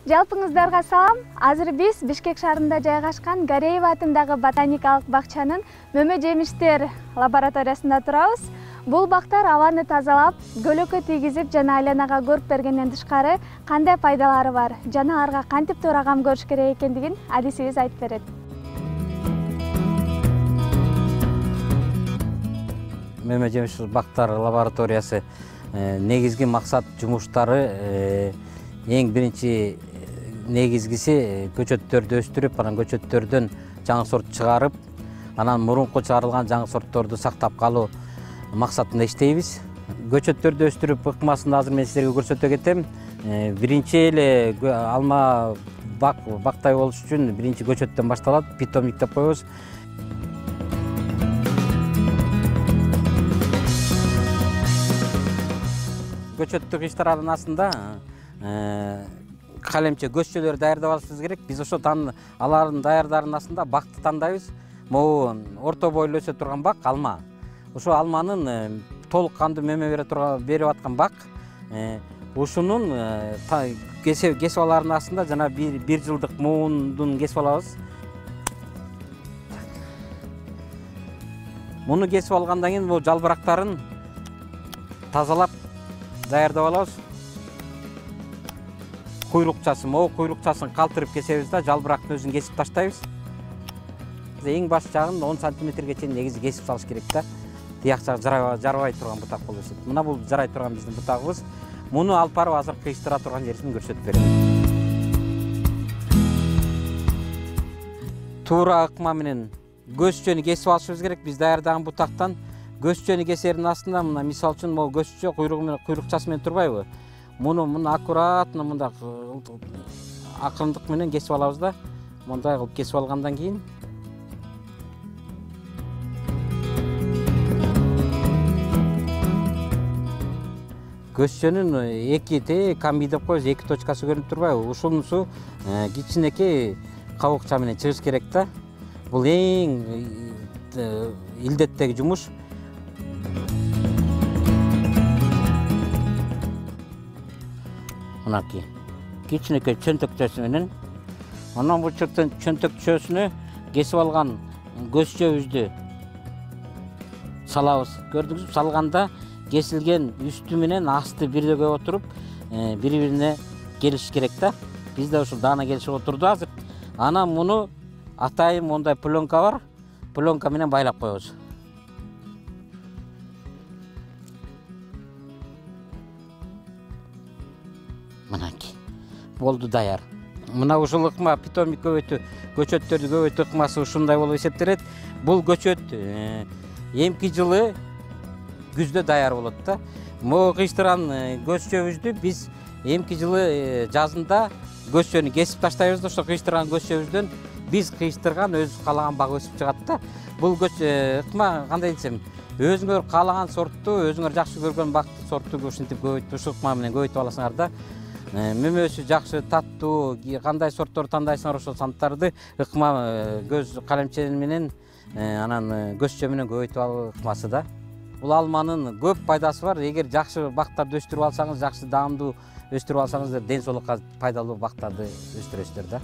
Жалпыңыздарга салам. Азыр биз Бишкек шаарында жайгашкан Гареева атындагы ботаникалык бакчанын мөмө жемиштер лабораториясында турабыз. Бул бактар абаны тазалап, көлөкө тийгизип жана айланага көрүп бергенден тышкары кандай пайдалары бар жана аларга кантип туура кам көрүш керек экендигин адисибиз айтып берет. Мөмө жемиш бактар лабораториясы негизги максат жумуштары эң биринчи негизгиси көчөттөрдү өстүрүп, анан көчөттөрдөн жаңы сорт чыгарып, анан мурунку чыгарылган жаңы сортторду сактап калуу максатында иштейбиз. Көчөттөрдү өстүрүп ыкмасын азыр мен силерге көрсөтө кетем. Биринчи эле алма бактай болуш үчүн биринчи көчөттөн башталат, питомник деп коебуз. Көчөттү кыйштырардын астында калемче көзчөлөр даярдап алышыбыз керек. Биз ошо алардын даярдарынын астында бакты тандайбыз. Могу орто бойлуу өсө турган бак алма. Ошо алманын толук кандуу мөмө берип аткан бак. Ушунун кесип алардын астында жана бир жылдык муундун кесип алабыз. Муну кесип алгандан кийин бул жалбырактарын тазалап даярдап алабыз. Куйрукчасы, могу куйрукчасын калтырып кесебиз да, жалбырактын өзүн кесип таштайбыз. Эң баш жагын 10 сантиметрге чейин негизи кесип салыш керек да. Тияк жагы жарабай турган бутак болуп эсептейт. Мына бул жарай турган биздин бутагыбыз. Муну алып барып азыр кыйштыра турган жерин көрсөтүп берем. Туура ыкма менен көзчөнү кесип алышыбыз керек. Биз даярдаган бутактан көзчөнү кесердин астында мына мисал үчүн могу көзчө куйругу менен куйрукчасы менен турбайбы? Муну аккуратно мындай акырындык менен кесип алабыз да. Мындай кылып кесип алгандан кийин көзчөнүн эки камби деп коебуз, эки точкасы көрүнүп турбайбы? Ушунусу кичинекей кабыкча менен чыгыш керек да. Бул эң илдеттеги жумуш. Мынакей кичинекей чөнтөкчөсү менен анан бул чөнтөкчөсүнө кесип алган көзчөбүздү салабыз. Көрдүңүзбү? Салганда кесилген үстү менен асты бирдеге отуруп, бири-бирине келиш керек да. Бизде ушул даана келишип отурду азыр. Анан муну атайын мондай пленка бар. Пленка менен байлап коебуз. Мынакей болду даяр. Мына ушул ыкма питомник көчөттөрдү көбөйтүү ыкмасы ушундай болуп эсептелет. Бул көчөт эмки жылы күздө даяр болот да. Могу кыйштырган көзчөбүздү биз эмки жылы жазында көзчөнү кесип таштайбыз да, ошо кыйштырган көзчөбүздөн биз кыйштырган өзүбүз каалаган бак өсүп чыгат да. Бул ыкма кандай десем, өзүңөр каалаган сортту, өзүңөр жакшы көргөн бакты сортту ушинтип көбөйтүп, ушул ыкма менен көбөйтүп аласыңар да. Мөмөсү жакшы, таттуу, кандай сорттор тандайсыңар ошол санттарды ыкма көз калемче менен анан көзчө менен көбөйтүп алуу ыкмасы да. Бул алманын көп пайдасы бар. Эгер жакшы бактарды өстүрүп алсаңыз, жакшы даамдуу өстүрүп алсаңыздар, ден соолукка пайдалуу бактарды өстүрөсүздөр да.